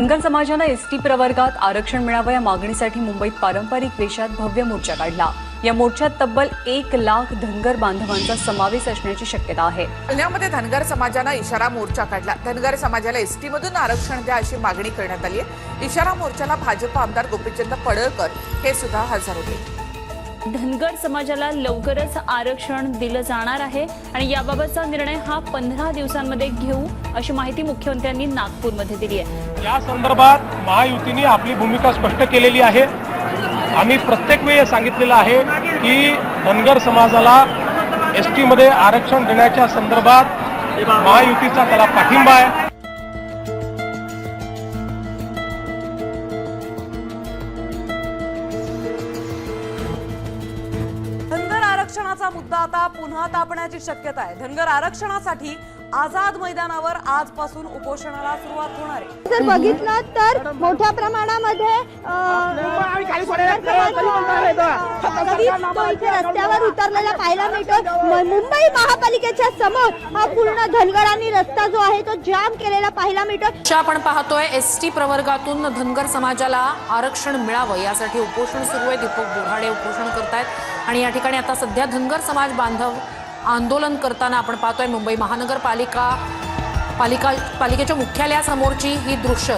धनगर समाजाला एसटी प्रवर्गात आरक्षण मिळावं या मागणीसाठी मुंबईत पारंपरिक वेशात भव्य मोर्चा काढला। या मोर्चात तब्बल 1 लाख धनगर बांधवांचा समावेश असण्याची शक्यता आहे। पुण्यामध्ये धनगर समाजाने इशारा मोर्चा काढला। धनगर समाजाला एसटी मधून आरक्षण द्या अशी मागणी करण्यात आली आहे। इशारा मोर्चाला भाजप आमदार गोपीचंद पडळकर हे सुद्धा हजर होते। धनगर समाजाला लवकरच आरक्षण दिलं जाणार आहे आणि याबाबतचा निर्णय हा 15 दिवसांमध्ये घेऊ अशी माहिती मुख्यमंत्र्यांनी नागपूरमध्ये दिली आहे। या संदर्भात महायुतीने आपली भूमिका स्पष्ट केलेली आहे। आम्ही प्रत्येक वेळी सांगितलेलं आहे की धनगर समाजाला एसटी मध्ये आरक्षण देण्याच्या संदर्भात महायुतीचा त्याला पाठिंबा आहे। धनगर आरक्षणाचा मुद्दा आता पुन्हा तापण्याची शक्यता आहे। धनगर आरक्षणासाठी आझाद मैदानावर आजपासून उपोषणाला सुरुवात होणार आहे। जर बघितलं तर मोठ्या प्रमाणामध्ये इथे रस्त्यावर उतरलेला पाहायला मिळतो। मुंबई महापालिकेच्या समोर हा पूर्ण धनगरांनी रस्ता जो आहे तो जाम केलेला पाहायला मिळतो। आपण पाहतोय एसटी प्रवर्गातून धनगर समाजाला आरक्षण मिळावं यासाठी उपोषण सुरू आहे। दीपक बोराडे उपोषण करतायत आणि या ठिकाणी आता सध्या धनगर समाज बांधव आंदोलन करताना आपण पाहतोय। मुंबई महानगरपालिकेच्या मुख्यालयासमोरची ही दृश्य